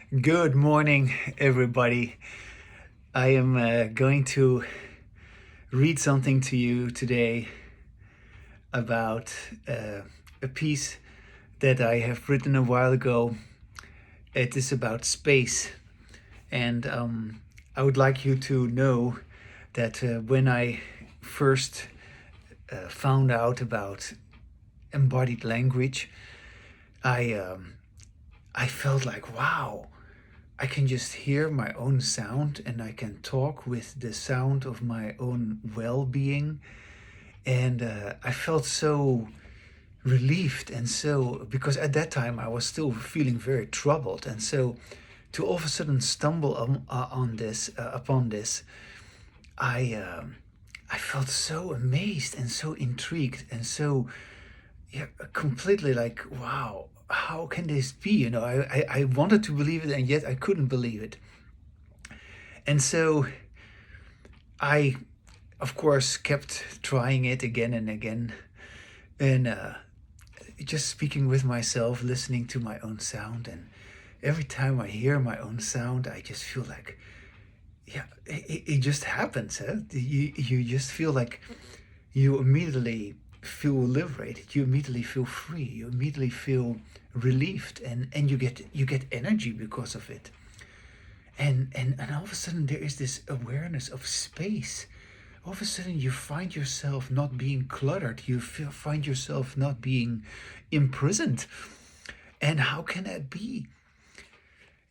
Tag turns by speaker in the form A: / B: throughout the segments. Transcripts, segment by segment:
A: Good morning, everybody. I am going to read something to you today about a piece that I have written a while ago. It is about space, and I would like you to know that when I first found out about embodied language, I I felt like, wow, I can just hear my own sound and I can talk with the sound of my own well being. And I felt so relieved. And so, because at that time I was still feeling very troubled. And so, to all of a sudden stumble on this, upon this, I, I felt so amazed and so intrigued and so, yeah, completely like, wow, how can this be? I wanted to believe it and yet I couldn't believe it. And so I, of course, kept trying it again and again, and just speaking with myself, listening to my own sound. And every time I hear my own sound, I just feel like, yeah, it just happens. Huh? You just feel like you immediately feel liberated. You immediately feel free. You immediately feel relieved, and you get energy because of it. And all of a sudden there is this awareness of space. All of a sudden you find yourself not being cluttered. You find yourself not being imprisoned. And how can that be?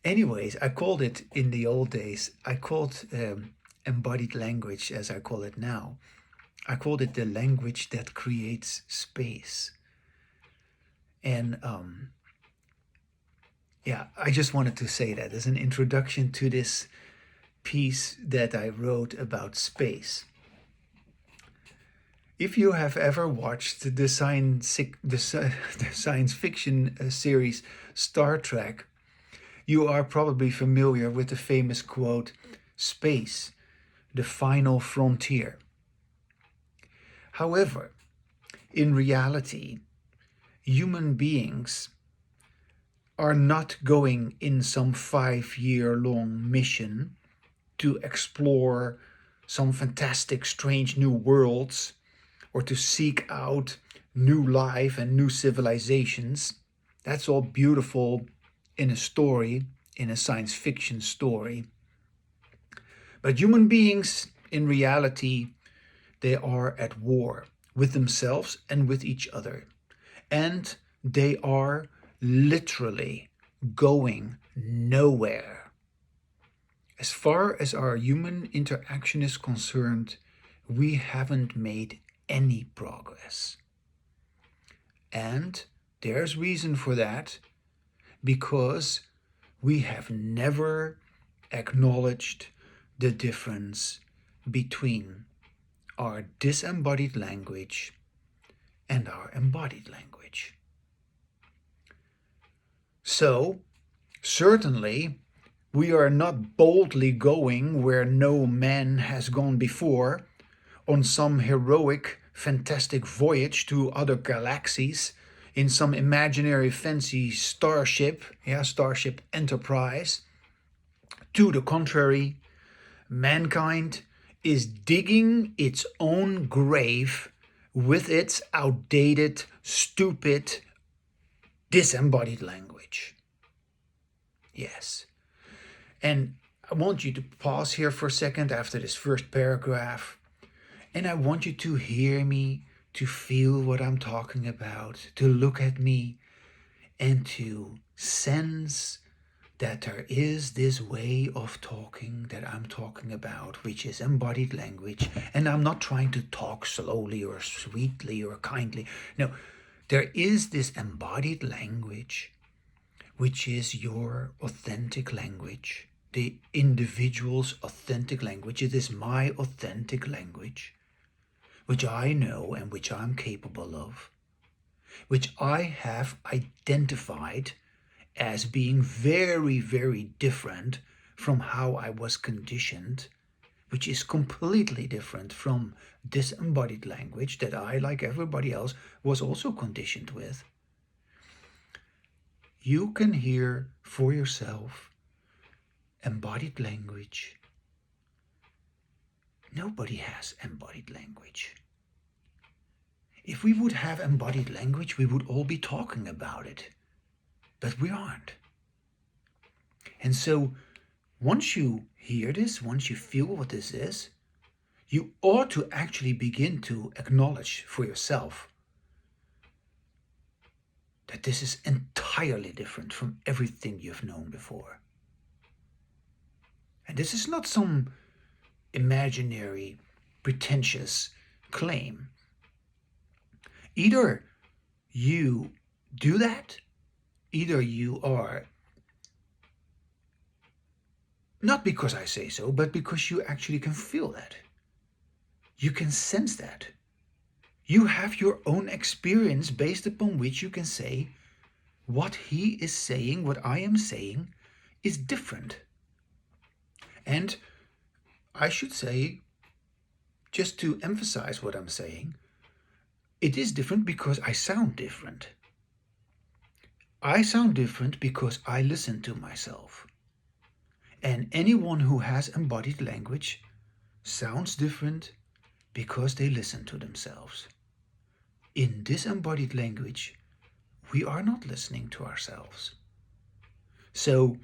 A: Anyways, I called it in the old days, I called embodied language, as I call it now, I called it the language that creates space. And yeah, I just wanted to say that as an introduction to this piece that I wrote about space. If you have ever watched the science fiction series Star Trek, you are probably familiar with the famous quote, "Space, the final frontier." However, in reality, human beings are not going in some 5-year long mission to explore some fantastic, strange new worlds or to seek out new life and new civilizations. That's all beautiful in a story, in a science fiction story. But human beings, in reality, they are at war with themselves and with each other. And they are literally going nowhere. As far as our human interaction is concerned, we haven't made any progress. And there's reason for that, because we have never acknowledged the difference between our disembodied language and our embodied language. So, certainly, we are not boldly going where no man has gone before, on some heroic, fantastic voyage to other galaxies in some imaginary fancy starship, Starship Enterprise. To the contrary, mankind is digging its own grave with its outdated, stupid, disembodied language. Yes. And I want you to pause here for a second after this first paragraph. And I want you to hear me, to feel what I'm talking about, to look at me, and to sense that there is this way of talking that I'm talking about, which is embodied language. And I'm not trying to talk slowly or sweetly or kindly. No, there is this embodied language, which is your authentic language, the individual's authentic language. It is my authentic language, which I know and which I'm capable of, which I have identified as being very, very different from how I was conditioned, which is completely different from disembodied language that I, like everybody else, was also conditioned with. You can hear for yourself embodied language. Nobody has embodied language. If we would have embodied language, we would all be talking about it. But we aren't. And so, once you hear this, once you feel what this is, you ought to actually begin to acknowledge for yourself that this is entirely different from everything you've known before. And this is not some imaginary, pretentious claim. Either you do that, either you are, not because I say so, but because you actually can feel that. You can sense that. You have your own experience based upon which you can say, what he is saying, what I am saying, is different. And I should say, just to emphasize what I'm saying, it is different because I sound different. I sound different because I listen to myself. And anyone who has embodied language sounds different because they listen to themselves. In disembodied language, we are not listening to ourselves. So,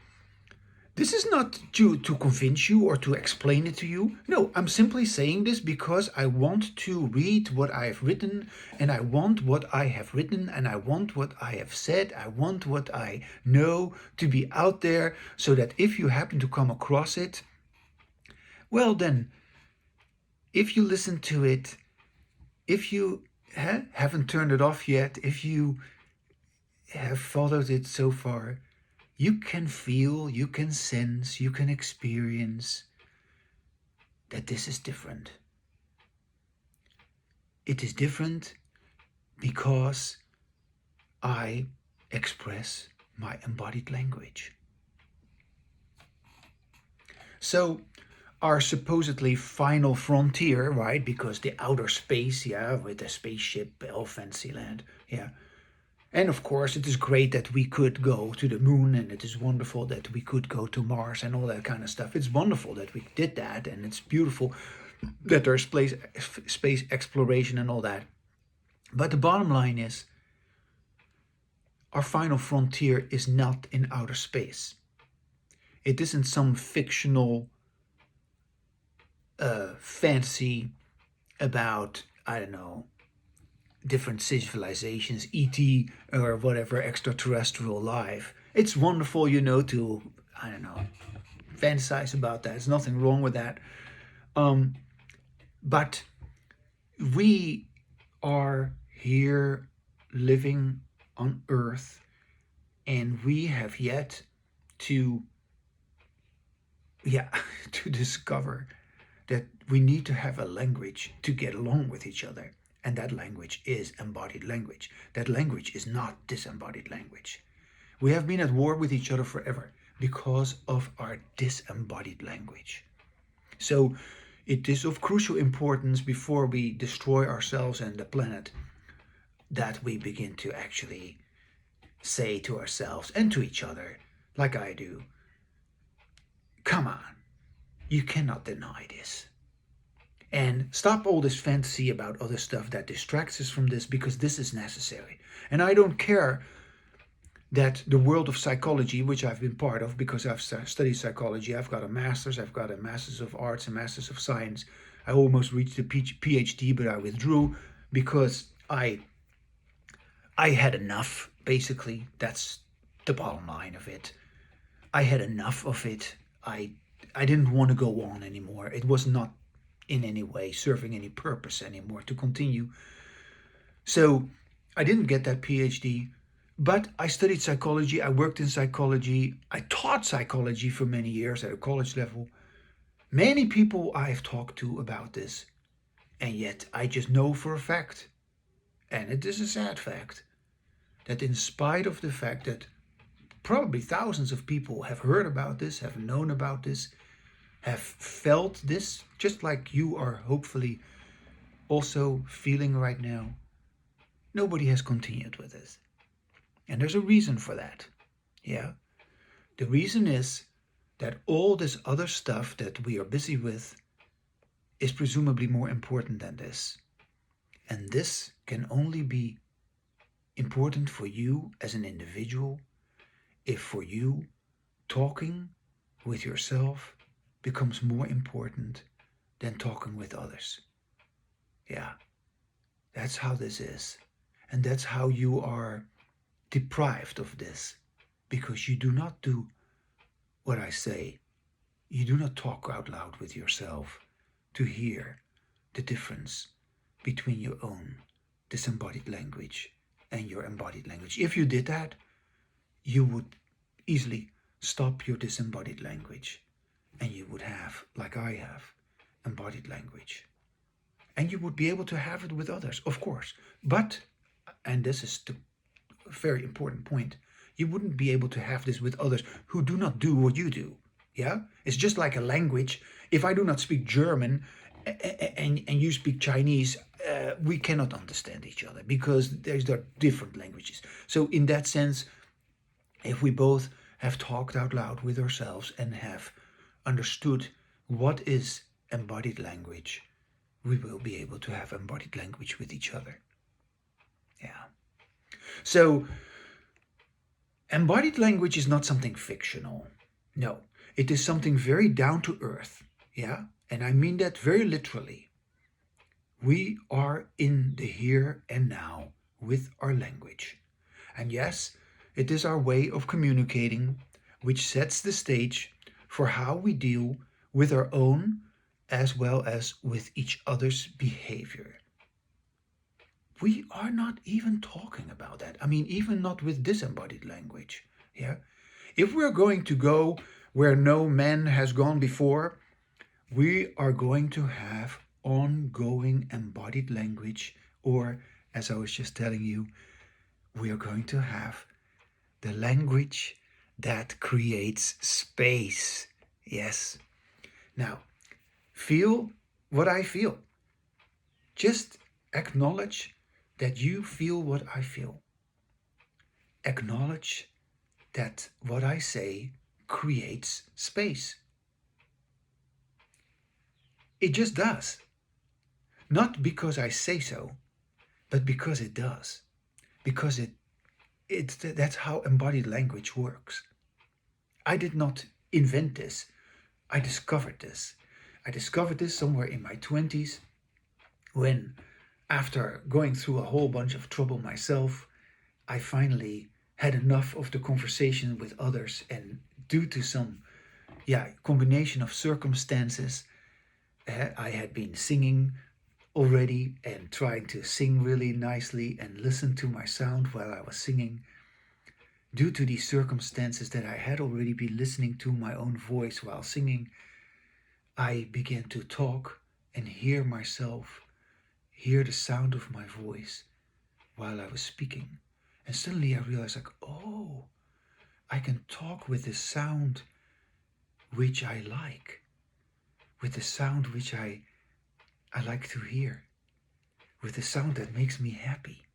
A: this is not to convince you or to explain it to you. No, I'm simply saying this because I want to read what I have written, and I want what I have written, and I want what I have said, I want what I know to be out there, so that if you happen to come across it, well then, if you listen to it, if you haven't turned it off yet, if you have followed it so far, you can feel, you can sense, you can experience that this is different. It is different because I express my embodied language. So, our supposedly final frontier, right? Because the outer space, with the spaceship, all fancy land, And of course, it is great that we could go to the moon, and it is wonderful that we could go to Mars and all that kind of stuff. It's wonderful that we did that, and it's beautiful that there's space exploration and all that. But the bottom line is, our final frontier is not in outer space. It isn't some fictional fantasy about, I don't know, different civilizations, ET or whatever, extraterrestrial life. It's wonderful, to, I don't know, fantasize about that. There's nothing wrong with that. But we are here living on Earth, and we have yet to, to discover that we need to have a language to get along with each other. And that language is embodied language. That language is not disembodied language. We have been at war with each other forever because of our disembodied language. So it is of crucial importance, before we destroy ourselves and the planet, that we begin to actually say to ourselves and to each other, like I do, come on, you cannot deny this. And stop all this fantasy about other stuff that distracts us from this, because this is necessary. And I don't care that the world of psychology, which I've been part of because I've studied psychology, I've got a master's of arts and master's of science. I almost reached a PhD, but I withdrew because I had enough, basically. That's the bottom line of it. I had enough of it. I didn't want to go on anymore. It was not in any way serving any purpose anymore to continue. So I didn't get that PhD, but I studied psychology. I worked in psychology. I taught psychology for many years at a college level. Many people I've talked to about this, and yet I just know for a fact, and it is a sad fact, that in spite of the fact that probably thousands of people have heard about this, have known about this, have felt this, just like you are hopefully also feeling right now, nobody has continued with this. And there's a reason for that. The reason is that all this other stuff that we are busy with is presumably more important than this. And this can only be important for you as an individual if for you talking with yourself becomes more important than talking with others. Yeah, that's how this is. And that's how you are deprived of this, because you do not do what I say. You do not talk out loud with yourself to hear the difference between your own disembodied language and your embodied language. If you did that, you would easily stop your disembodied language and you would have, like I have, embodied language. And you would be able to have it with others, of course. But, and this is the very important point, you wouldn't be able to have this with others who do not do what you do. Yeah? It's just like a language. If I do not speak German and you speak Chinese, we cannot understand each other because there are different languages. So in that sense, if we both have talked out loud with ourselves and have understood what is embodied language, we will be able to have embodied language with each other. Yeah. So embodied language is not something fictional. No, it is something very down to earth. Yeah. And I mean that very literally. We are in the here and now with our language. And yes, it is our way of communicating which sets the stage for how we deal with our own as well as with each other's behavior. We are not even talking about that. I mean, even not with disembodied language. Yeah. If we're going to go where no man has gone before, we are going to have ongoing embodied language, or as I was just telling you, we are going to have the language that creates space. Yes. Now, feel what I feel. Just acknowledge that you feel what I feel. Acknowledge that what I say creates space. It just does. Not because I say so, but because it does. Because that's how embodied language works. I did not invent this. I discovered this. I discovered this somewhere in my 20s when, after going through a whole bunch of trouble myself, I finally had enough of the conversation with others, and due to some combination of circumstances, I had been singing already and trying to sing really nicely and listen to my sound while I was singing. Due to these circumstances that I had already been listening to my own voice while singing, I began to talk and hear myself, hear the sound of my voice while I was speaking. And suddenly I realized, like, oh, I can talk with the sound which I like, with the sound which I like to hear, with the sound that makes me happy,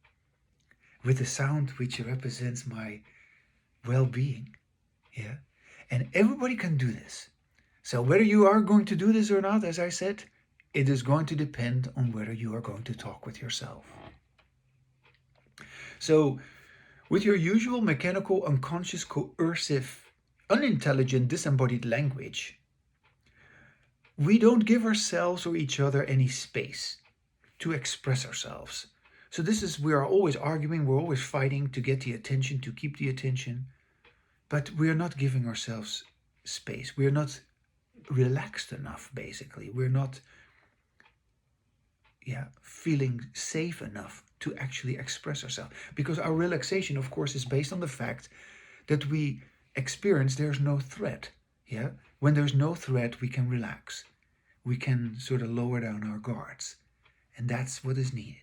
A: with the sound which represents my well-being. Yeah. And everybody can do this. So whether you are going to do this or not, as I said, it is going to depend on whether you are going to talk with yourself. So with your usual mechanical, unconscious, coercive, unintelligent, disembodied language, we don't give ourselves or each other any space to express ourselves. So we are always arguing, we're always fighting to get the attention, to keep the attention, but we are not giving ourselves space. We are not relaxed enough, basically. We're not feeling safe enough to actually express ourselves. Because our relaxation, of course, is based on the fact that we experience there's no threat. Yeah? When there's no threat, we can relax. We can sort of lower down our guards. And that's what is needed.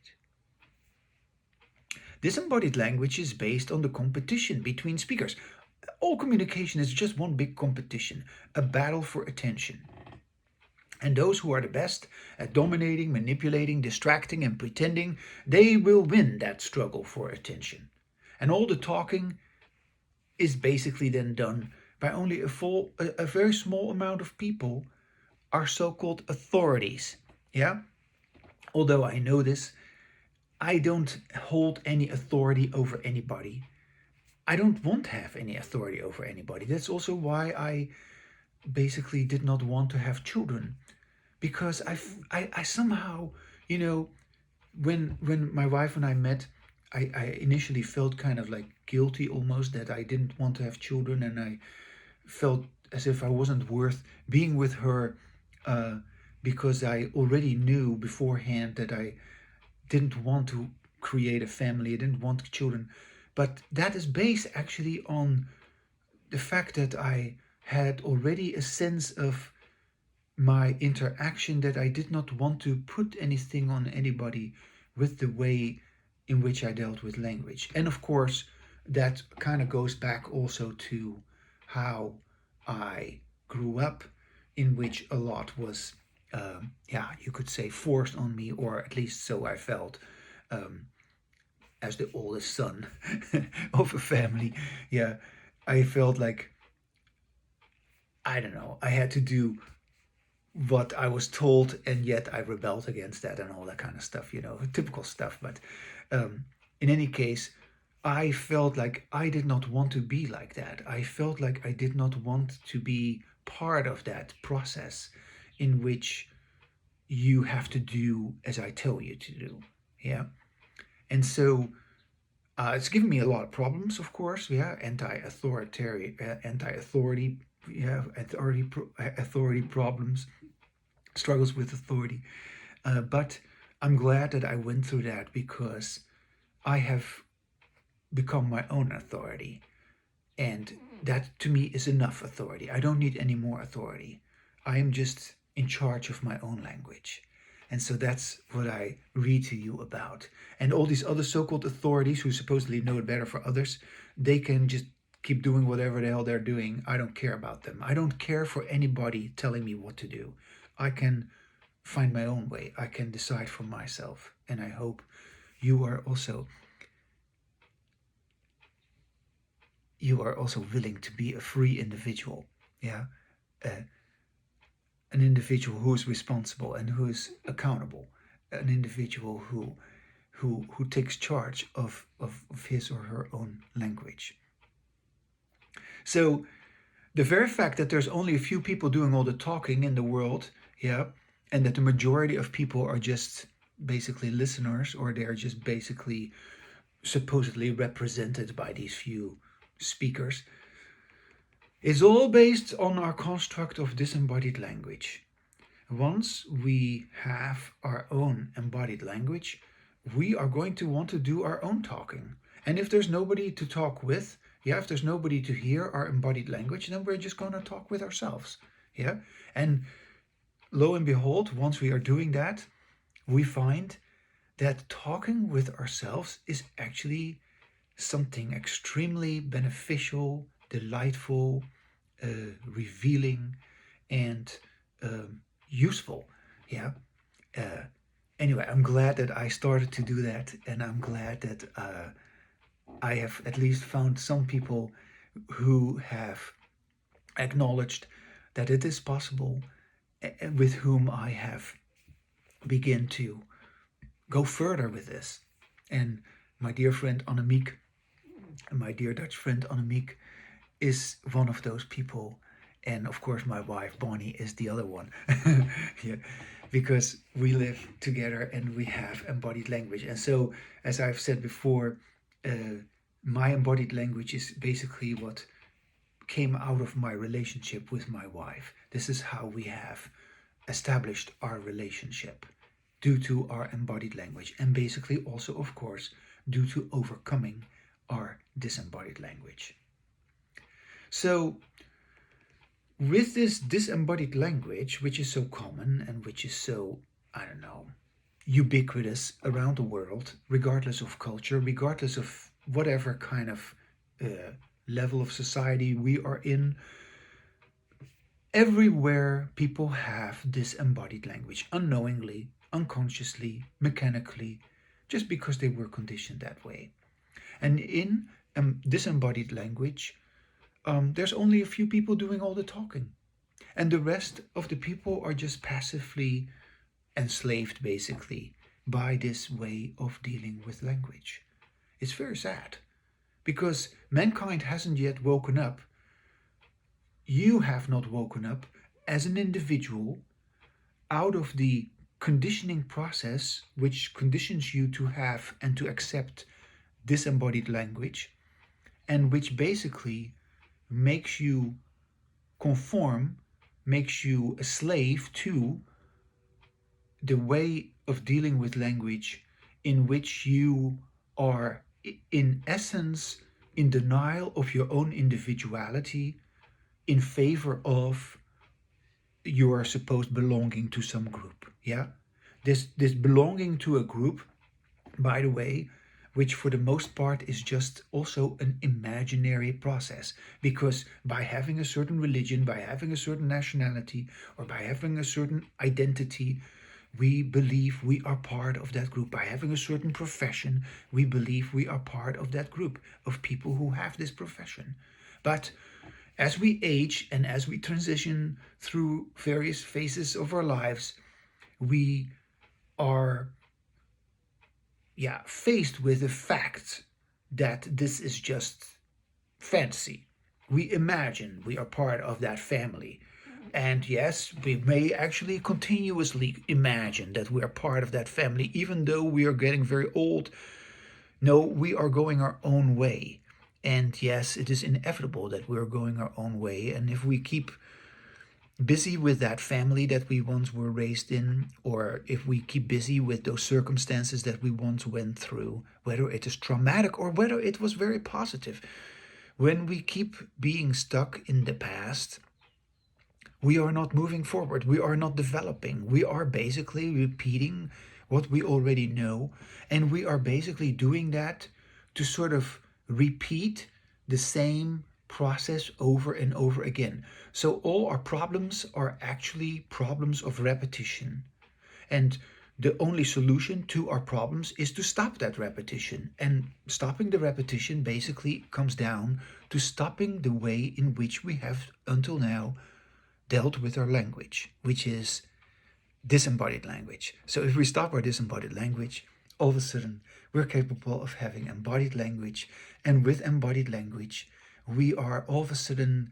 A: Disembodied language is based on the competition between speakers. All communication is just one big competition, a battle for attention. And those who are the best at dominating, manipulating, distracting, and pretending, they will win that struggle for attention. And all the talking is basically then done by only a very small amount of people are so-called authorities. Yeah? Although I know this, I don't hold any authority over anybody. I don't want to have any authority over anybody. That's also why I basically did not want to have children, because I somehow, you know, when my wife and I met, I initially felt kind of like guilty almost that I didn't want to have children, and I felt as if I wasn't worth being with her, uh, because I already knew beforehand that I didn't want to create a family. I didn't want children, but that is based actually on the fact that I had already a sense of my interaction, that I did not want to put anything on anybody with the way in which I dealt with language. And of course, that kind of goes back also to how I grew up, in which a lot was, yeah, you could say forced on me, or at least so I felt, um, as the oldest son of a family. Yeah, I felt like, I don't know, I had to do what I was told, and yet I rebelled against that and all that kind of stuff, typical stuff. But in any case, I felt like I did not want to be like that. I felt like I did not want to be part of that process in which you have to do as I tell you to do. Yeah. And so it's given me a lot of problems, of course. Yeah. Anti-authority, yeah, authority problems, struggles with authority. But I'm glad that I went through that, because I have become my own authority. And that to me is enough authority. I don't need any more authority. I am just in charge of my own language. And so that's what I read to you about. And all these other so-called authorities who supposedly know it better for others, they can just keep doing whatever the hell they're doing. I don't care about them. I don't care for anybody telling me what to do. I can find my own way. I can decide for myself. And I hope you are also willing to be a free individual. Yeah. Uh, an individual who is responsible and who is accountable. An individual who takes charge of his or her own language. So the very fact that there's only a few people doing all the talking in the world, yeah, and that the majority of people are just basically listeners, or they're just basically supposedly represented by these few speakers, is all based on our construct of disembodied language. Once we have our own embodied language, we are going to want to do our own talking. And if there's nobody to talk with, yeah, if there's nobody to hear our embodied language, then we're just going to talk with ourselves. Yeah. And lo and behold, once we are doing that, we find that talking with ourselves is actually something extremely beneficial, delightful, revealing, and useful. Yeah. Uh, anyway, I'm glad that I started to do that, and I'm glad that I have at least found some people who have acknowledged that it is possible, with whom I have begun to go further with this. And my dear friend Annemiek, my dear Dutch friend Annemiek, is one of those people. And of course, my wife Bonnie is the other one. Yeah, because we live together and we have embodied language. And so, as I've said before, my embodied language is basically what came out of my relationship with my wife. This is how we have established our relationship, due to our embodied language, and basically also, of course, due to overcoming our disembodied language. So, with this disembodied language, which is so common and which is so, I don't know, ubiquitous around the world, regardless of culture, regardless of whatever kind of level of society we are in, everywhere people have disembodied language, unknowingly, unconsciously, mechanically, just because they were conditioned that way. And in disembodied language, there's only a few people doing all the talking, and the rest of the people are just passively enslaved, basically, by this way of dealing with language. It's very sad because mankind hasn't yet woken up. You have not woken up as an individual out of the conditioning process which conditions you to have and to accept disembodied language, and which basically makes you conform, makes you a slave to the way of dealing with language in which you are, in essence, in denial of your own individuality in favor of your supposed belonging to some group. Yeah, this belonging to a group, by the way, which for the most part is just also an imaginary process, because by having a certain religion, by having a certain nationality, or by having a certain identity, we believe we are part of that group. By having a certain profession, we believe we are part of that group of people who have this profession. But as we age and as we transition through various phases of our lives, we are faced with the fact that this is just fantasy. We imagine we are part of that family. And yes, we may actually continuously imagine that we are part of that family, even though we are getting very old. No, we are going our own way. And yes, it is inevitable that we are going our own way. And if we keep busy with that family that we once were raised in, or if we keep busy with those circumstances that we once went through, whether it is traumatic or whether it was very positive, when we keep being stuck in the past, we are not moving forward. We are not developing. We are basically repeating what we already know. And we are basically doing that to sort of repeat the same process over and over again. So all our problems are actually problems of repetition. And the only solution to our problems is to stop that repetition. And stopping the repetition basically comes down to stopping the way in which we have until now dealt with our language, which is disembodied language. So if we stop our disembodied language, all of a sudden we're capable of having embodied language. And with embodied language, we are all of a sudden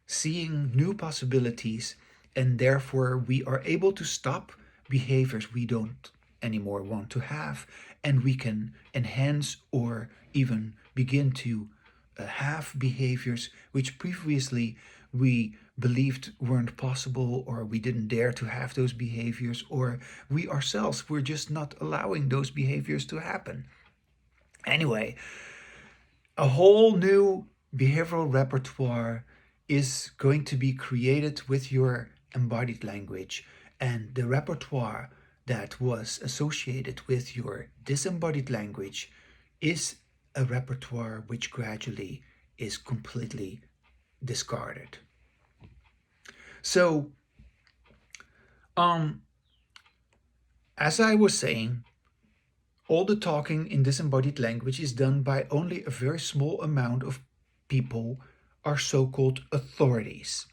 A: seeing new possibilities, and therefore we are able to stop behaviors we don't anymore want to have, and we can enhance or even begin to have behaviors which previously we believed weren't possible, or we didn't dare to have those behaviors, or we ourselves were just not allowing those behaviors to happen. Anyway, a whole new behavioral repertoire is going to be created with your embodied language, and the repertoire that was associated with your disembodied language is a repertoire which gradually is completely discarded. So, as I was saying, all the talking in disembodied language is done by only a very small amount of people, are so-called authorities.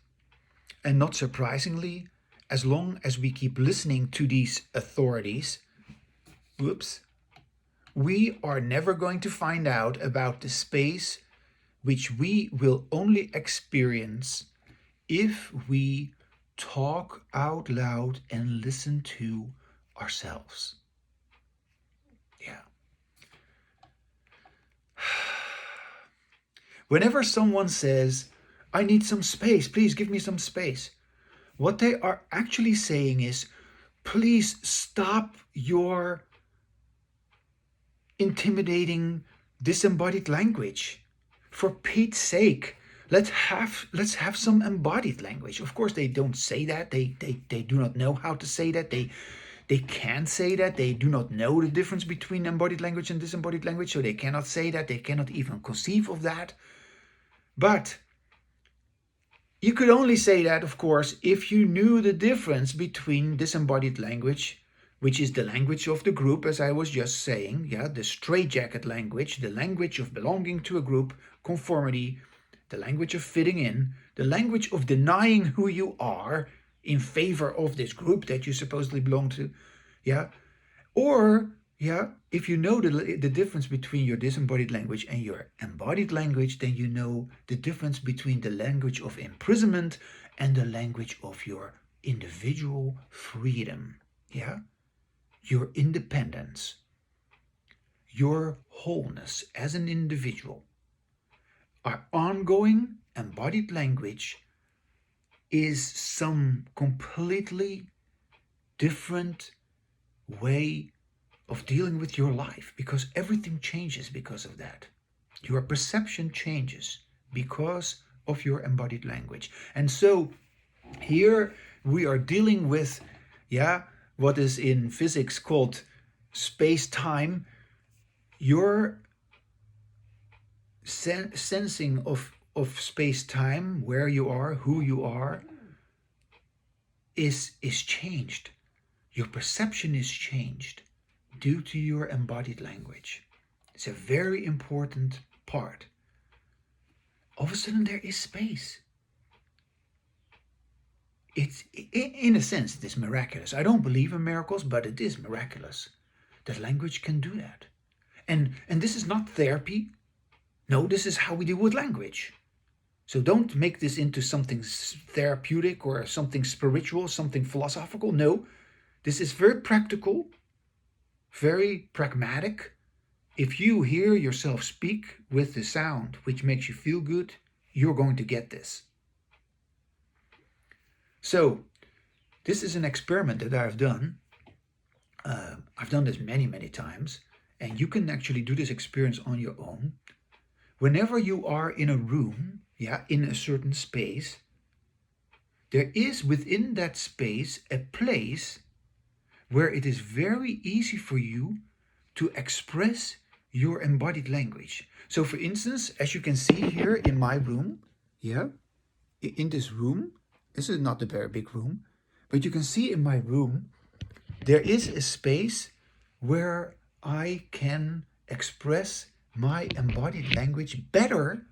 A: And not surprisingly, as long as we keep listening to these authorities, we are never going to find out about the space which we will only experience if we talk out loud and listen to ourselves. Yeah. Whenever someone says, I need some space, please give me some space, what they are actually saying is, please stop your intimidating disembodied language. For Pete's sake, let's have some embodied language. Of course, they don't say that. They do not know how to say that. They can't say that. They do not know the difference between embodied language and disembodied language, so they cannot say that. They cannot even conceive of that. But you could only say that, of course, if you knew the difference between disembodied language, which is the language of the group, as I was just saying, the straitjacket language, the language of belonging to a group, conformity, the language of fitting in, the language of denying who you are in favor of this group that you supposedly belong to, yeah? Or, yeah, if you know the difference between your disembodied language and your embodied language, then you know the difference between the language of imprisonment and the language of your individual freedom, yeah? Your independence, your wholeness as an individual. Our ongoing embodied language is some completely different way of dealing with your life, because everything changes because of that. Your perception changes because of your embodied language. And so here we are dealing with, yeah, what is in physics called space-time. Your sensing of space-time, where you are, who you are, is changed. Your perception is changed due to your embodied language. It's a very important part. All of a sudden there is space. It's, in a sense, it is miraculous. I don't believe in miracles, but it is miraculous that language can do that. And this is not therapy. No, this is how we deal with language. So don't make this into something therapeutic or something spiritual, something philosophical. No, this is very practical, very pragmatic. If you hear yourself speak with the sound which makes you feel good, you're going to get this. So this is an experiment that I've done. I've done this many, many times, and you can actually do this experience on your own. Whenever you are in a room, yeah, in a certain space, there is within that space a place where it is very easy for you to express your embodied language. So for instance, as you can see here in my room, yeah, in this room, this is not a very big room, but you can see in my room, there is a space where I can express my embodied language better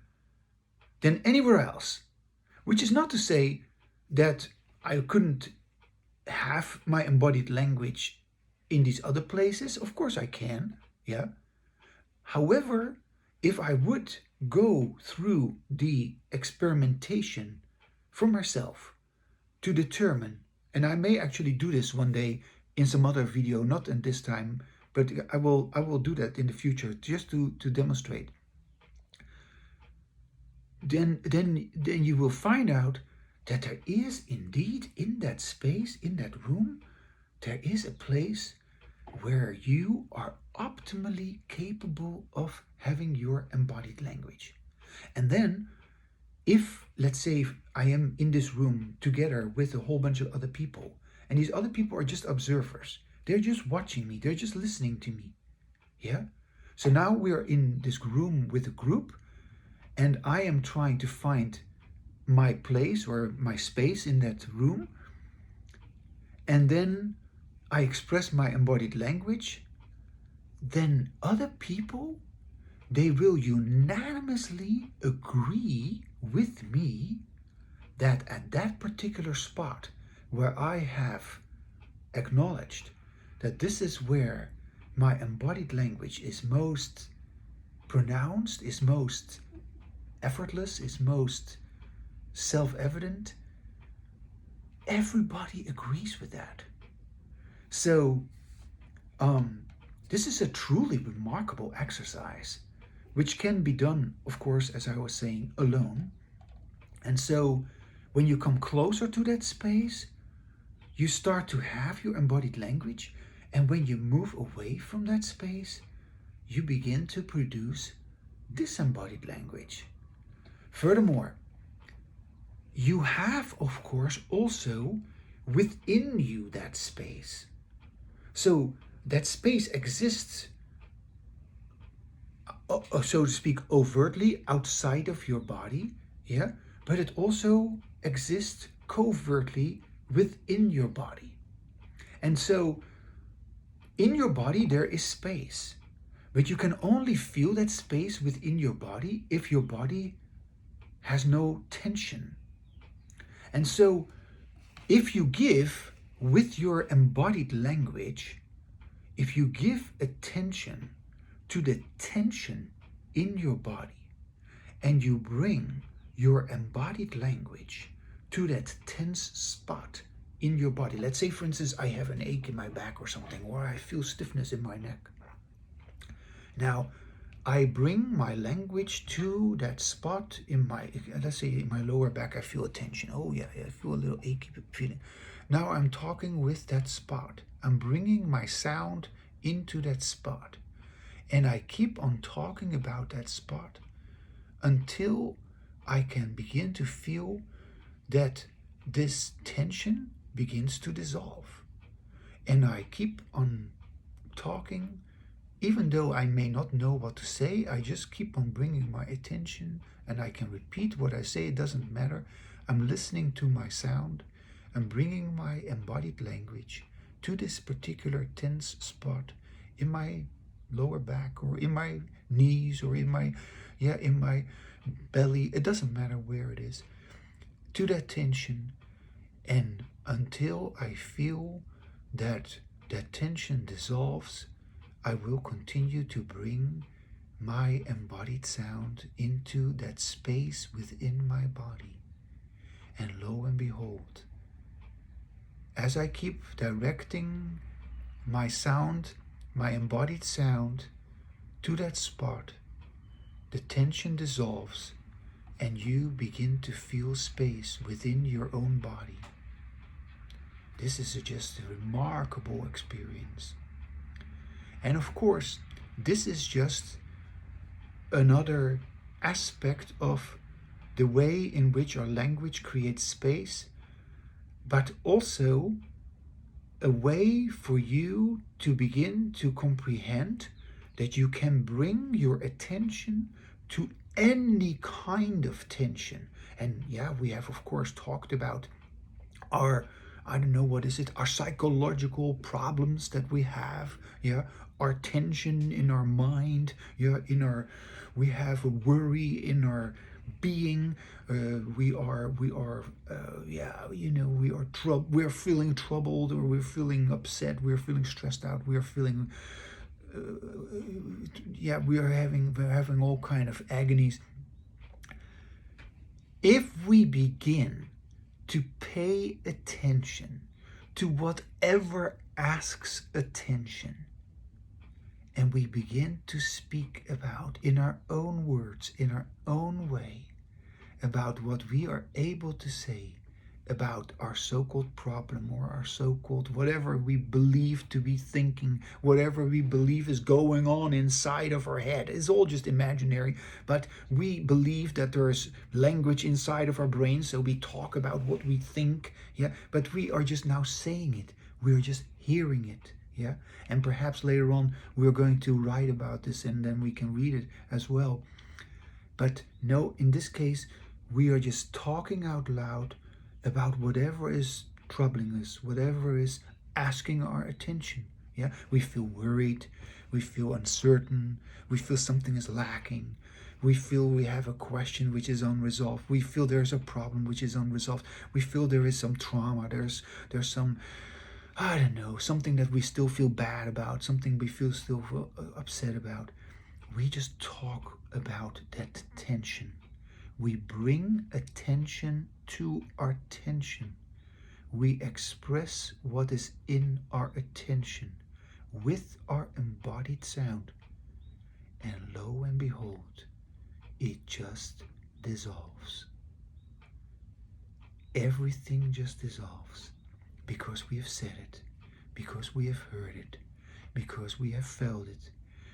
A: than anywhere else. Which is not to say that I couldn't have my embodied language in these other places. Of course I can, yeah. However, if I would go through the experimentation for myself to determine, and I may actually do this one day in some other video, not in this time, but I will do that in the future just to demonstrate. Then you will find out that there is indeed in that space, in that room, there is a place where you are optimally capable of having your embodied language. And then if, let's say, I am in this room together with a whole bunch of other people, and these other people are just observers, they're just watching me, they're just listening to me, yeah? So now we are in this room with a group, and I am trying to find my place or my space in that room, and then I express my embodied language, then other people, they will unanimously agree with me that at that particular spot where I have acknowledged that this is where my embodied language is most pronounced, is most effortless, is most self-evident, everybody agrees with that. So this is a truly remarkable exercise, which can be done, of course, as I was saying, alone. And so when you come closer to that space, you start to have your embodied language. And when you move away from that space, you begin to produce disembodied language. Furthermore, you have, of course, also within you that space. So that space exists, so to speak, overtly outside of your body, yeah, but it also exists covertly within your body. And so in your body there is space, but you can only feel that space within your body if your body has no tension. And so if you give with your embodied language, if you give attention to the tension in your body and you bring your embodied language to that tense spot in your body. Let's say, for instance, I have an ache in my back or something, or I feel stiffness in my neck. Now, I bring my language to that spot in my, let's say in my lower back, I feel a tension. Oh yeah, I feel a little achy feeling. Now I'm talking with that spot. I'm bringing my sound into that spot. And I keep on talking about that spot until I can begin to feel that this tension begins to dissolve. And I keep on talking, even though I may not know what to say. I just keep on bringing my attention, and I can repeat what I say. It doesn't matter. I'm listening to my sound. I'm bringing my embodied language to this particular tense spot in my lower back or in my knees or in my belly. It doesn't matter where it is. To that tension, and until I feel that that tension dissolves, I will continue to bring my embodied sound into that space within my body. And lo and behold, as I keep directing my sound, my embodied sound, to that spot, the tension dissolves and you begin to feel space within your own body. This is just a remarkable experience. And of course, this is just another aspect of the way in which our language creates space, but also a way for you to begin to comprehend that you can bring your attention to any kind of tension. And yeah, we have of course talked about our, I don't know, what is it, our psychological problems that we have, our tension in our mind, we have a worry in our being, we're feeling troubled, or we're feeling upset, we're feeling stressed out, we're feeling we're having all kind of agonies. If we begin to pay attention to whatever asks attention, and we begin to speak about, in our own words, in our own way, about what we are able to say about our so-called problem, or our so-called whatever we believe to be thinking, whatever we believe is going on inside of our head. It's all just imaginary, but we believe that there's language inside of our brain, so we talk about what we think, but we are just now saying it. We're just hearing it. And perhaps later on we're going to write about this, and then we can read it as well. But no, in this case, we are just talking out loud about whatever is troubling us, whatever is asking our attention. We feel worried, we feel uncertain, we feel something is lacking, we feel we have a question which is unresolved, we feel there's a problem which is unresolved, we feel there is some trauma, there's some, I don't know, something that we still feel bad about, something we still feel upset about. We just talk about that tension. We bring attention to our tension. We express what is in our attention with our embodied sound. And lo and behold, it just dissolves. Everything just dissolves, because we have said it, because we have heard it, because we have felt it,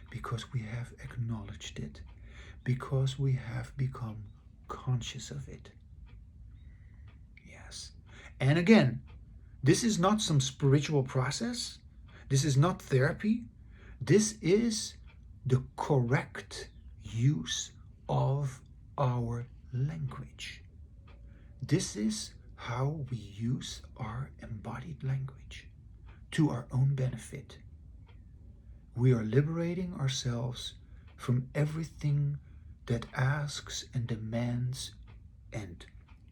A: because we have acknowledged it, because we have become conscious of it. Yes. And again, this is not some spiritual process. This is not therapy. This is the correct use of our language. This is how we use our embodied language to our own benefit. We are liberating ourselves from everything that asks and demands and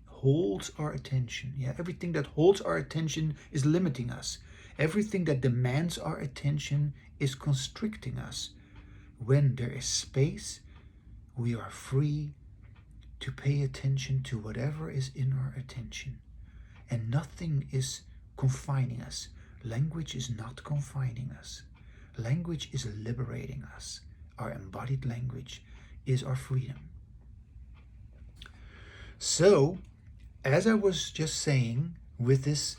A: holds our attention. Yeah, everything that holds our attention is limiting us. Everything that demands our attention is constricting us. When there is space, we are free to pay attention to whatever is in our attention. And nothing is confining us. Language is not confining us. Language is liberating us. Our embodied language is our freedom. So, as I was just saying, with this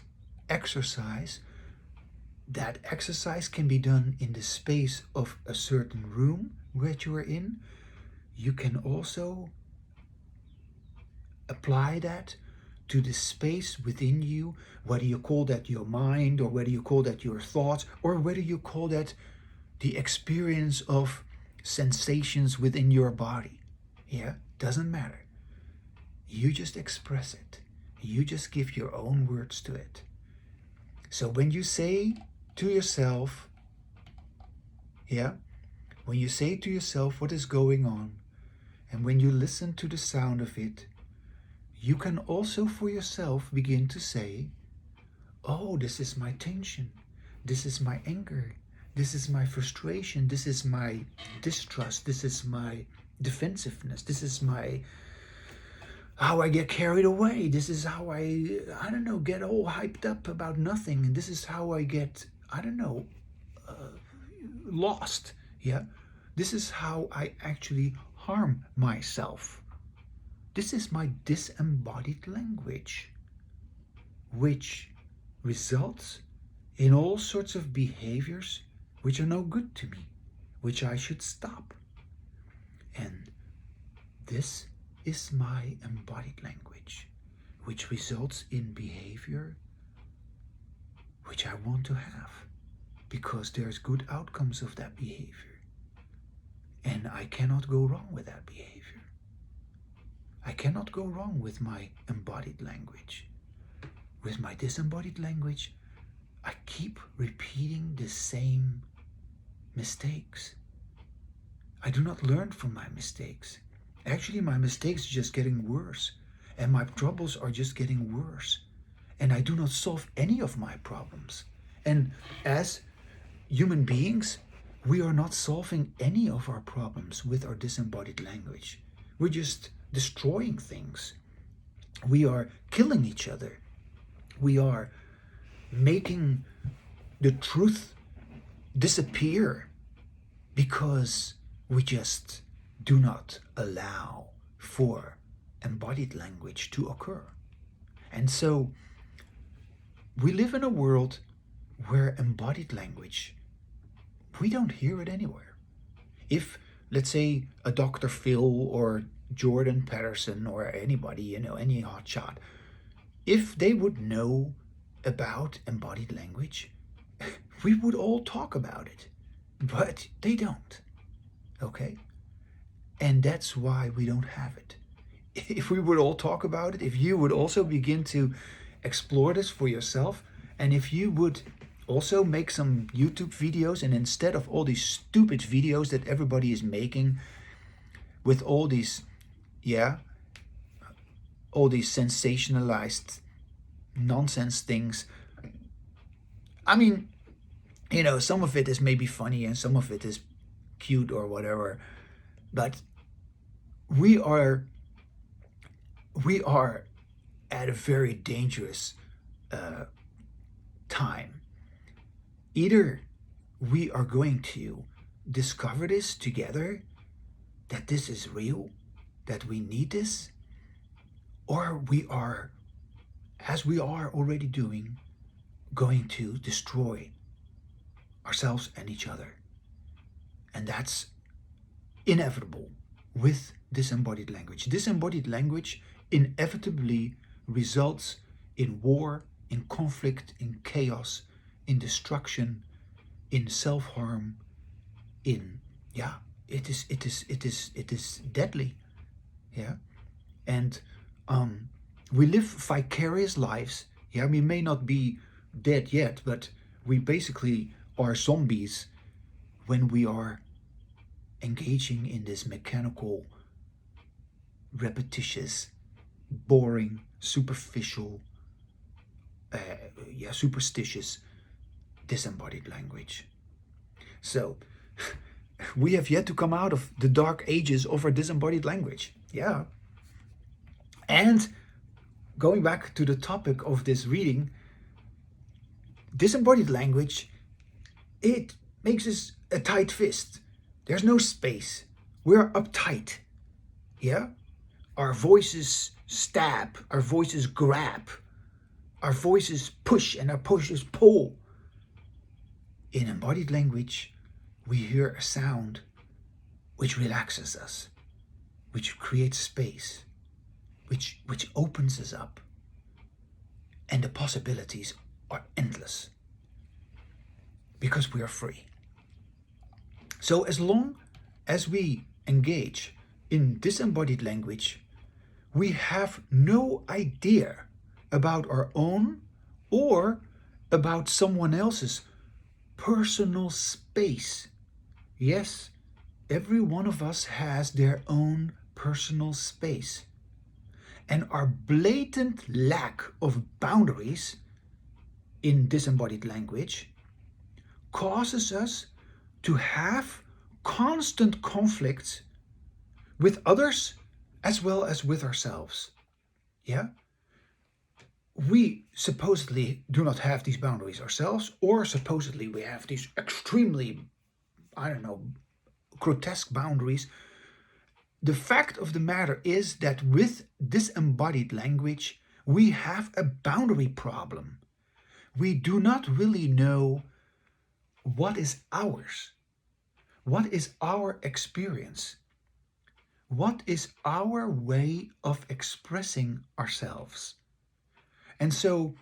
A: exercise, that exercise can be done in the space of a certain room that you are in. You can also apply that to the space within you, whether you call that your mind, or whether you call that your thoughts, or whether you call that the experience of sensations within your body. Yeah, doesn't matter. You just express it. You just give your own words to it. So when you say to yourself, when you say to yourself what is going on, and when you listen to the sound of it, you can also for yourself begin to say, oh, this is my tension. This is my anger. This is my frustration. This is my distrust. This is my defensiveness. This is my how I get carried away. This is how I don't know, get all hyped up about nothing. And this is how I get, lost. Yeah. This is how I actually harm myself. This is my disembodied language, which results in all sorts of behaviors which are no good to me, which I should stop. And this is my embodied language, which results in behavior which I want to have, because there's good outcomes of that behavior. And I cannot go wrong with that behavior. I cannot go wrong with my embodied language. With my disembodied language, I keep repeating the same mistakes. I do not learn from my mistakes. Actually, my mistakes are just getting worse, and my troubles are just getting worse. And I do not solve any of my problems. And as human beings, we are not solving any of our problems with our disembodied language. We're just destroying things. We are killing each other. We are making the truth disappear because we just do not allow for embodied language to occur. And so we live in a world where embodied language, we don't hear it anywhere. If, let's say, a Dr. Phil or Jordan Peterson or anybody, any hotshot, if they would know about embodied language, we would all talk about it. But they don't. Okay? And that's why we don't have it. If we would all talk about it, if you would also begin to explore this for yourself, and if you would also make some YouTube videos, and instead of all these stupid videos that everybody is making with all these sensationalized nonsense things, I mean, some of it is maybe funny and some of it is cute or whatever, but we are at a very dangerous time. Either we are going to discover this together, that this is real, that we need this, or we are, as we are already doing, going to destroy ourselves and each other. And that's inevitable with disembodied language. Disembodied language inevitably results in war, in conflict, in chaos, in destruction, in self-harm, it is deadly. Yeah. And we live vicarious lives. Yeah, we may not be dead yet, but we basically are zombies when we are engaging in this mechanical, repetitious boring, superficial, superstitious, disembodied language. So we have yet to come out of the dark ages of our disembodied language. Yeah. And going back to the topic of this reading, disembodied language, it makes us a tight fist. There's no space. We're uptight. Yeah? Our voices stab, our voices grab, our voices push, and our pushes pull. In embodied language, we hear a sound which relaxes us, which creates space, which opens us up. And the possibilities are endless because we are free. So as long as we engage in disembodied language, we have no idea about our own or about someone else's personal space. Yes, every one of us has their own personal space. And our blatant lack of boundaries in disembodied language causes us to have constant conflicts with others as well as with ourselves. Yeah? We supposedly do not have these boundaries ourselves, or supposedly we have these extremely, grotesque boundaries. The fact of the matter is that with disembodied language, we have a boundary problem. We do not really know what is ours. What is our experience? What is our way of expressing ourselves? And so,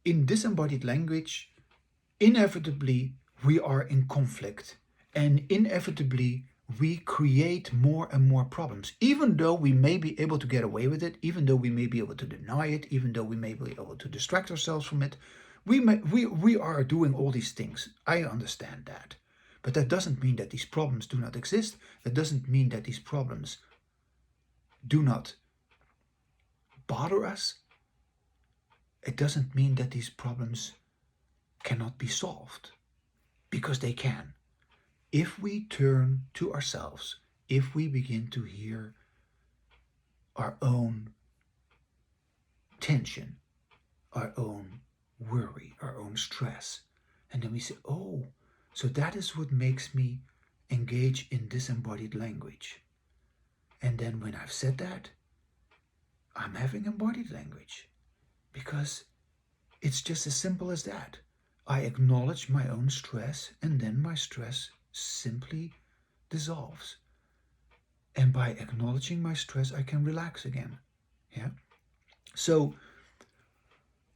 A: in disembodied language, inevitably we are in conflict, and inevitably we create more and more problems. Even though we may be able to get away with it, even though we may be able to deny it, even though we may be able to distract ourselves from it, we are doing all these things. I understand that. But that doesn't mean that these problems do not exist. That doesn't mean that these problems do not bother us. It doesn't mean that these problems cannot be solved, because they can. If we turn to ourselves, if we begin to hear our own tension, our own worry, our own stress, and then we say, oh, so that is what makes me engage in disembodied language. And then when I've said that, I'm having embodied language, because it's just as simple as that. I acknowledge my own stress, and then my stress simply dissolves. And by acknowledging my stress, I can relax again. Yeah. So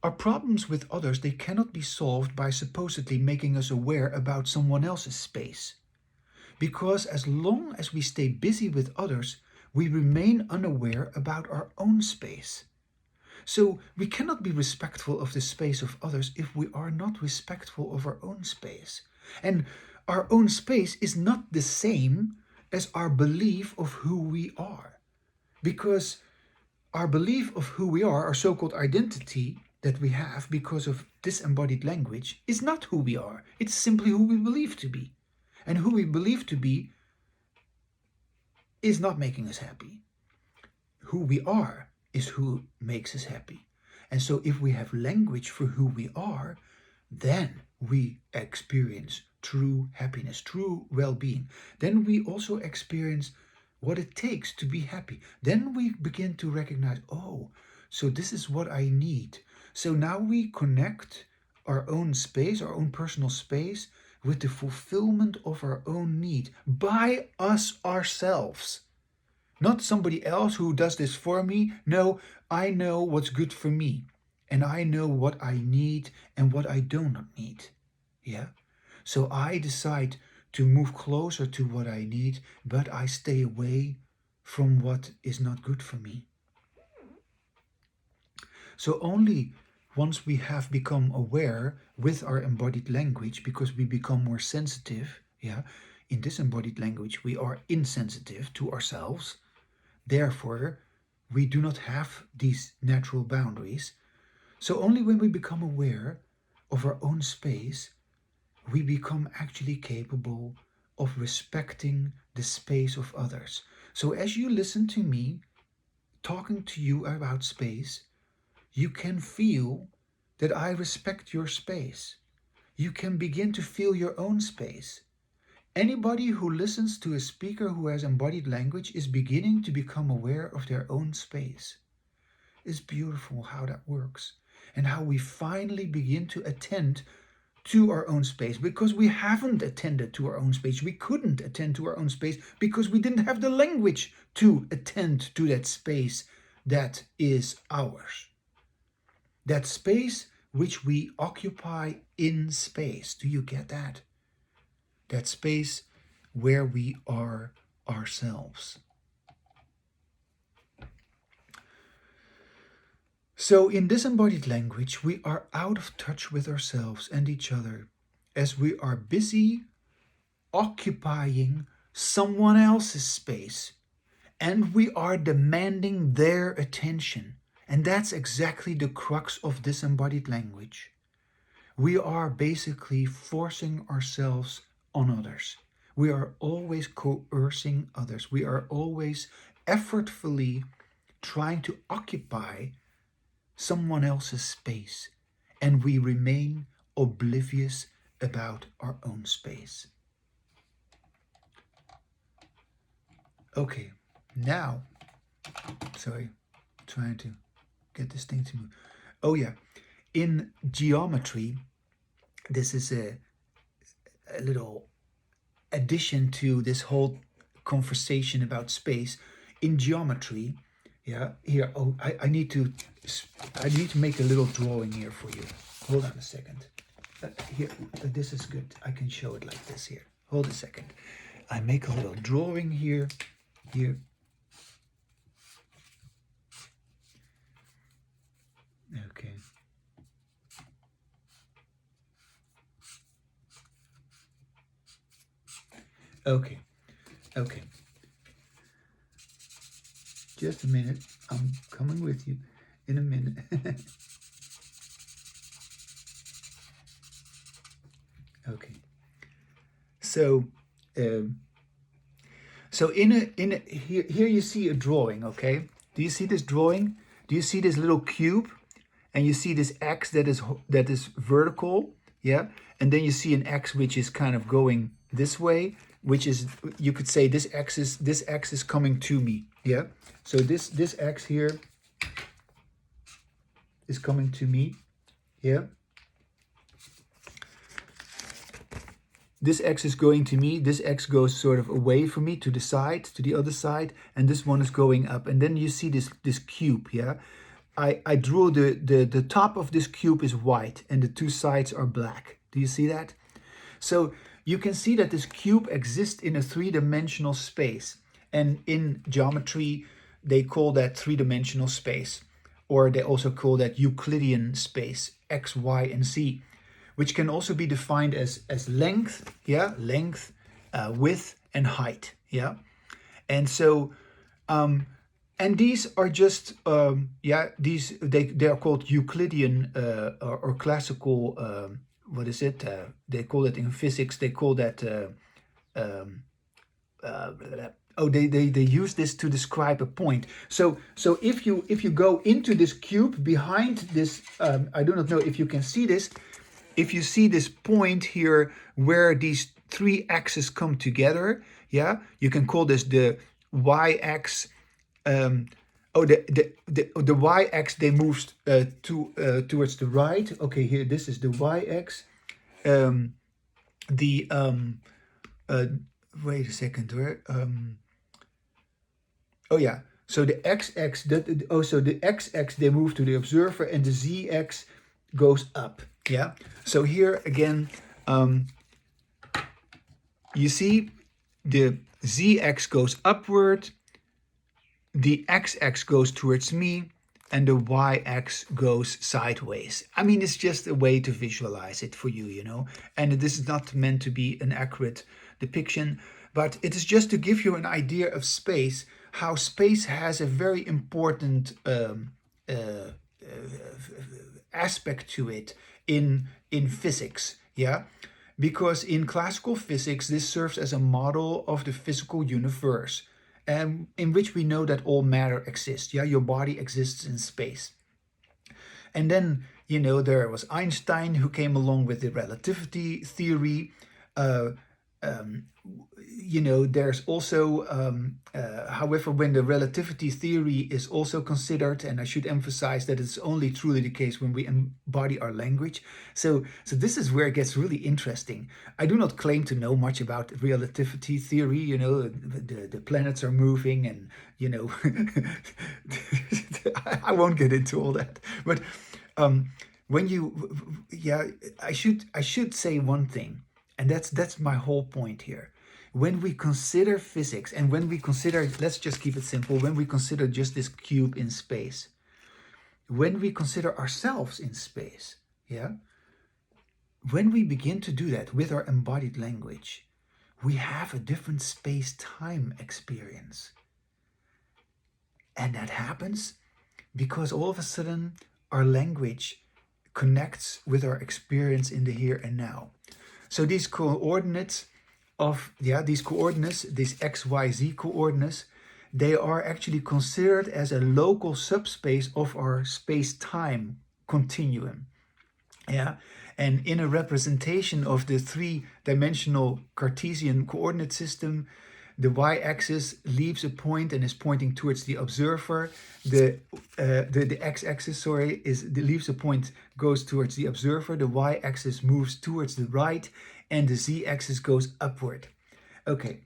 A: our problems with others, they cannot be solved by supposedly making us aware about someone else's space. Because as long as we stay busy with others, we remain unaware about our own space. So we cannot be respectful of the space of others if we are not respectful of our own space. And our own space is not the same as our belief of who we are. Because our belief of who we are, our so-called identity that we have because of disembodied language, is not who we are. It's simply who we believe to be. And who we believe to be is not making us happy. Who we are is who makes us happy. And so if we have language for who we are, then we experience true happiness, true well-being. Then we also experience what it takes to be happy. Then we begin to recognize, oh, so this is what I need. So now we connect our own space, our own personal space, with the fulfillment of our own need by us ourselves. Not somebody else who does this for me. No, I know what's good for me. And I know what I need and what I do not need. Yeah? So I decide to move closer to what I need, but I stay away from what is not good for me. So only once we have become aware with our embodied language, because we become more sensitive, in disembodied language we are insensitive to ourselves. Therefore, we do not have these natural boundaries. So only when we become aware of our own space, we become actually capable of respecting the space of others. So as you listen to me talking to you about space, you can feel that I respect your space. You can begin to feel your own space. Anybody who listens to a speaker who has embodied language is beginning to become aware of their own space. It's beautiful how that works and how we finally begin to attend to our own space, because we haven't attended to our own space. We couldn't attend to our own space because we didn't have the language to attend to that space that is ours. That space which we occupy in space. Do you get that? That space where we are ourselves. So in disembodied language, we are out of touch with ourselves and each other as we are busy occupying someone else's space, and we are demanding their attention. And that's exactly the crux of disembodied language. We are basically forcing ourselves on others. We are always coercing others. We are always effortfully trying to occupy someone else's space, and we remain oblivious about our own space. Okay, now, sorry, trying to get this thing to move. Oh yeah, in geometry, this is a little addition to this whole conversation about space. In geometry, yeah, here, oh, I need to make a little drawing here for you. Hold on a second. Here, this is good. I can show it like this here. Hold a second. I make a little drawing here. Okay. Okay. Just a minute. I'm coming with you in a minute. Okay. So, here you see a drawing. Okay. Do you see this drawing? Do you see this little cube? And you see this X that is vertical, yeah. And then you see an X which is kind of going this way, which is, you could say this X is coming to me, yeah. So this X here is coming to me, yeah. This X is going to me, this X goes sort of away from me to the side, to the other side, and this one is going up. And then you see this cube, yeah. I drew the top of this cube is white and the two sides are black. Do you see that? So you can see that this cube exists in a three-dimensional space. And in geometry, they call that three-dimensional space. Or they also call that Euclidean space, X, Y, and Z, which can also be defined as length, yeah, length, width, and height, yeah. And so, and these are just, they are called Euclidean or classical, what is it? They call it in physics, they call that, they use this to describe a point. So if you go into this cube behind this, I do not know if you can see this, if you see this point here where these three axes come together, yeah, you can call this the y-axis. The y-axis, they move towards the right. Okay, here this is the y-axis. Wait a second. Where? Oh yeah. So the x-axis, the x-axis, they move to the observer, and the z-axis goes up. Yeah. So here again, you see the z-axis goes upward. The x-axis goes towards me, and the y-axis goes sideways. I mean, it's just a way to visualize it for you, you know. And this is not meant to be an accurate depiction, but it is just to give you an idea of space, how space has a very important aspect to it in physics, yeah, because in classical physics this serves as a model of the physical universe, in which we know that all matter exists. Yeah, your body exists in space. And then, there was Einstein who came along with the relativity theory. Uh, um, there's also, however, when the relativity theory is also considered, and I should emphasize that it's only truly the case when we embody our language. So this is where it gets really interesting. I do not claim to know much about relativity theory. The planets are moving, and I won't get into all that. But when you, yeah, I should say one thing, and that's my whole point here. When we consider physics, and when we consider, let's just keep it simple, when we consider just this cube in space, when we consider ourselves in space, yeah, when we begin to do that with our embodied language, we have a different space-time experience. And that happens because all of a sudden our language connects with our experience in the here and now. So these coordinates these XYZ coordinates, they are actually considered as a local subspace of our space-time continuum. Yeah. And in a representation of the three-dimensional Cartesian coordinate system, the y-axis leaves a point and is pointing towards the observer. The x-axis, leaves a point, goes towards the observer. The y-axis moves towards the right, and the z-axis goes upward. Okay,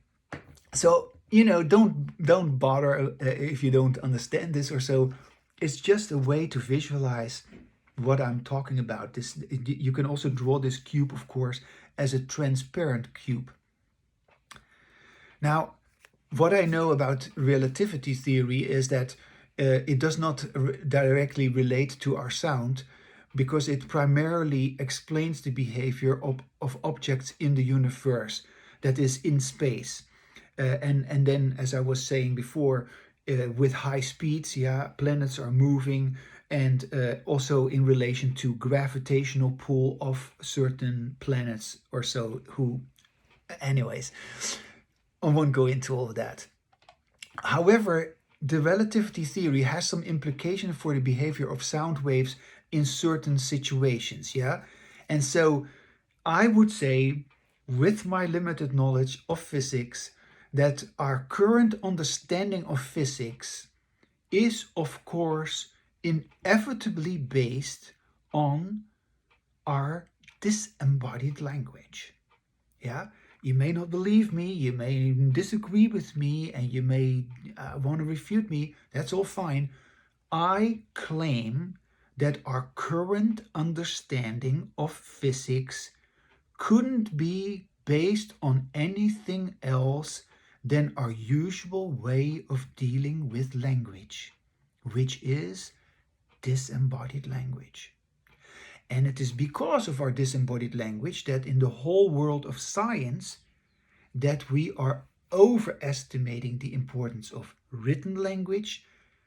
A: so don't bother if you don't understand this or so. It's just a way to visualize what I'm talking about. You can also draw this cube, of course, as a transparent cube. Now, what I know about relativity theory is that it does not directly relate to our sound, because it primarily explains the behavior of objects in the universe, that is, in space. And then, as I was saying before, with high speeds, yeah, planets are moving, and also in relation to gravitational pull of certain planets or so, anyways, I won't go into all of that. However, the relativity theory has some implication for the behavior of sound waves in certain situations, yeah? And so I would say, with my limited knowledge of physics, that our current understanding of physics is, of course, inevitably based on our disembodied language. Yeah, you may not believe me, you may disagree with me, and you may want to refute me. That's all fine. I claim that our current understanding of physics couldn't be based on anything else than our usual way of dealing with language, which is disembodied language. And it is because of our disembodied language that in the whole world of science, that we are overestimating the importance of written language,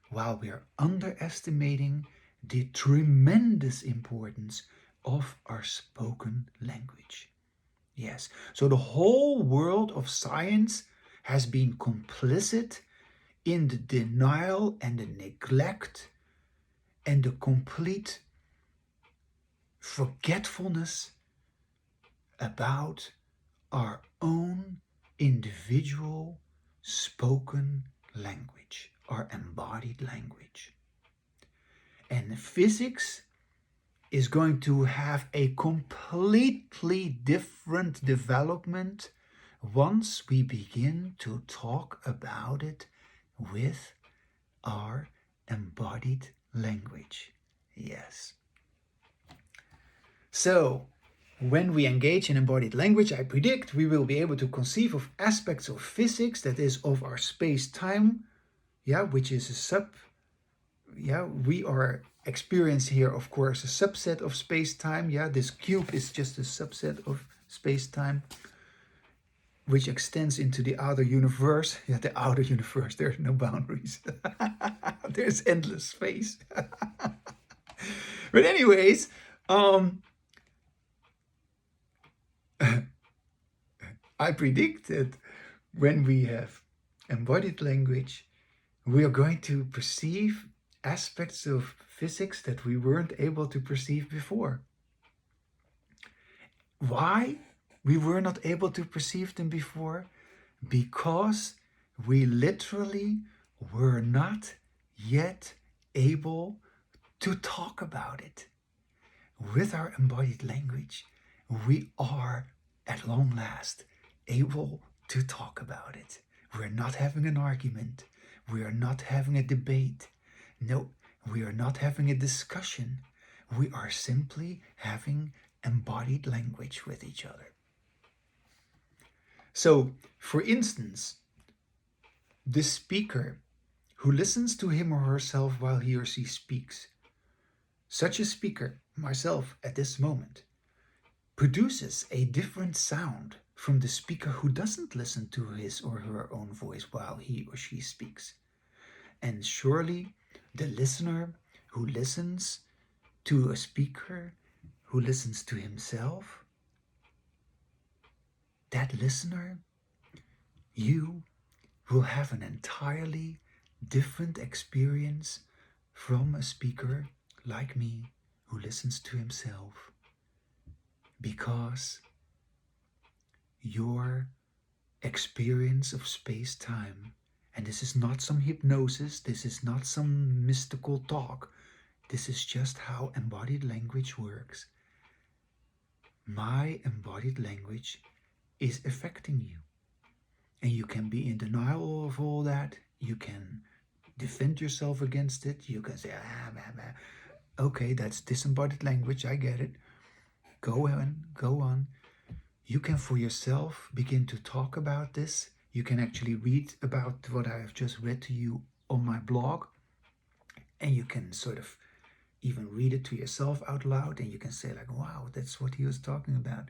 A: while we are underestimating the tremendous importance of our spoken language. Yes, so the whole world of science has been complicit in the denial and the neglect and the complete forgetfulness about our own individual spoken language, our embodied language. And physics is going to have a completely different development once we begin to talk about it with our embodied language. Yes. So, when we engage in embodied language, I predict we will be able to conceive of aspects of physics, that is, of our space-time, which is we are experience here, of course, a subset of space-time. This cube is just a subset of space-time. which extends into the outer universe. Yeah, the outer universe, there's no boundaries. There's endless space. But anyways, I predict that when we have embodied language, we are going to perceive aspects of physics that we weren't able to perceive before. Why we were not able to perceive them before? Because we literally were not yet able to talk about it. With our embodied language, we are at long last able to talk about it. We're not having an argument. We are not having a debate. No, we are not having a discussion. We are simply having embodied language with each other. So, for instance, the speaker who listens to him or herself while he or she speaks, such a speaker, myself at this moment, produces a different sound from the speaker who doesn't listen to his or her own voice while he or she speaks. And surely the listener who listens to a speaker who listens to himself, that listener, you will have an entirely different experience from a speaker like me who listens to himself, because your experience of space-time, and this is not some hypnosis, this is not some mystical talk, this is just how embodied language works. My embodied language is affecting you. And you can be in denial of all that. You can defend yourself against it. You can say, okay, that's disembodied language, I get it. Go on. You can for yourself begin to talk about this. You can actually read about what I have just read to you on my blog. And you can sort of even read it to yourself out loud. And you can say like, wow, that's what he was talking about.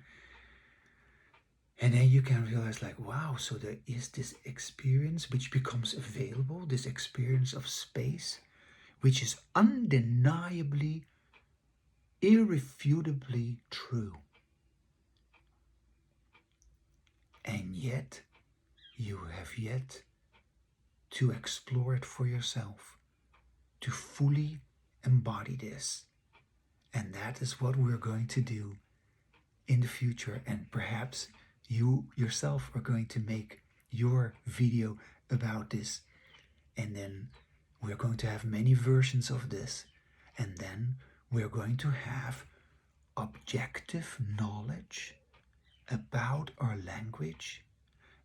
A: And then you can realize like, wow, so there is this experience which becomes available, this experience of space, which is undeniably, irrefutably true. And yet, you have yet to explore it for yourself, to fully embody this. And that is what we're going to do in the future. And perhaps you yourself are going to make your video about this. And then we're going to have many versions of this. And then we're going to have objective knowledge about our language,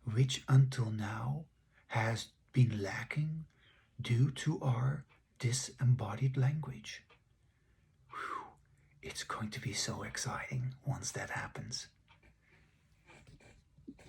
A: which until now has been lacking due to our disembodied language. Whew. It's going to be so exciting once that happens.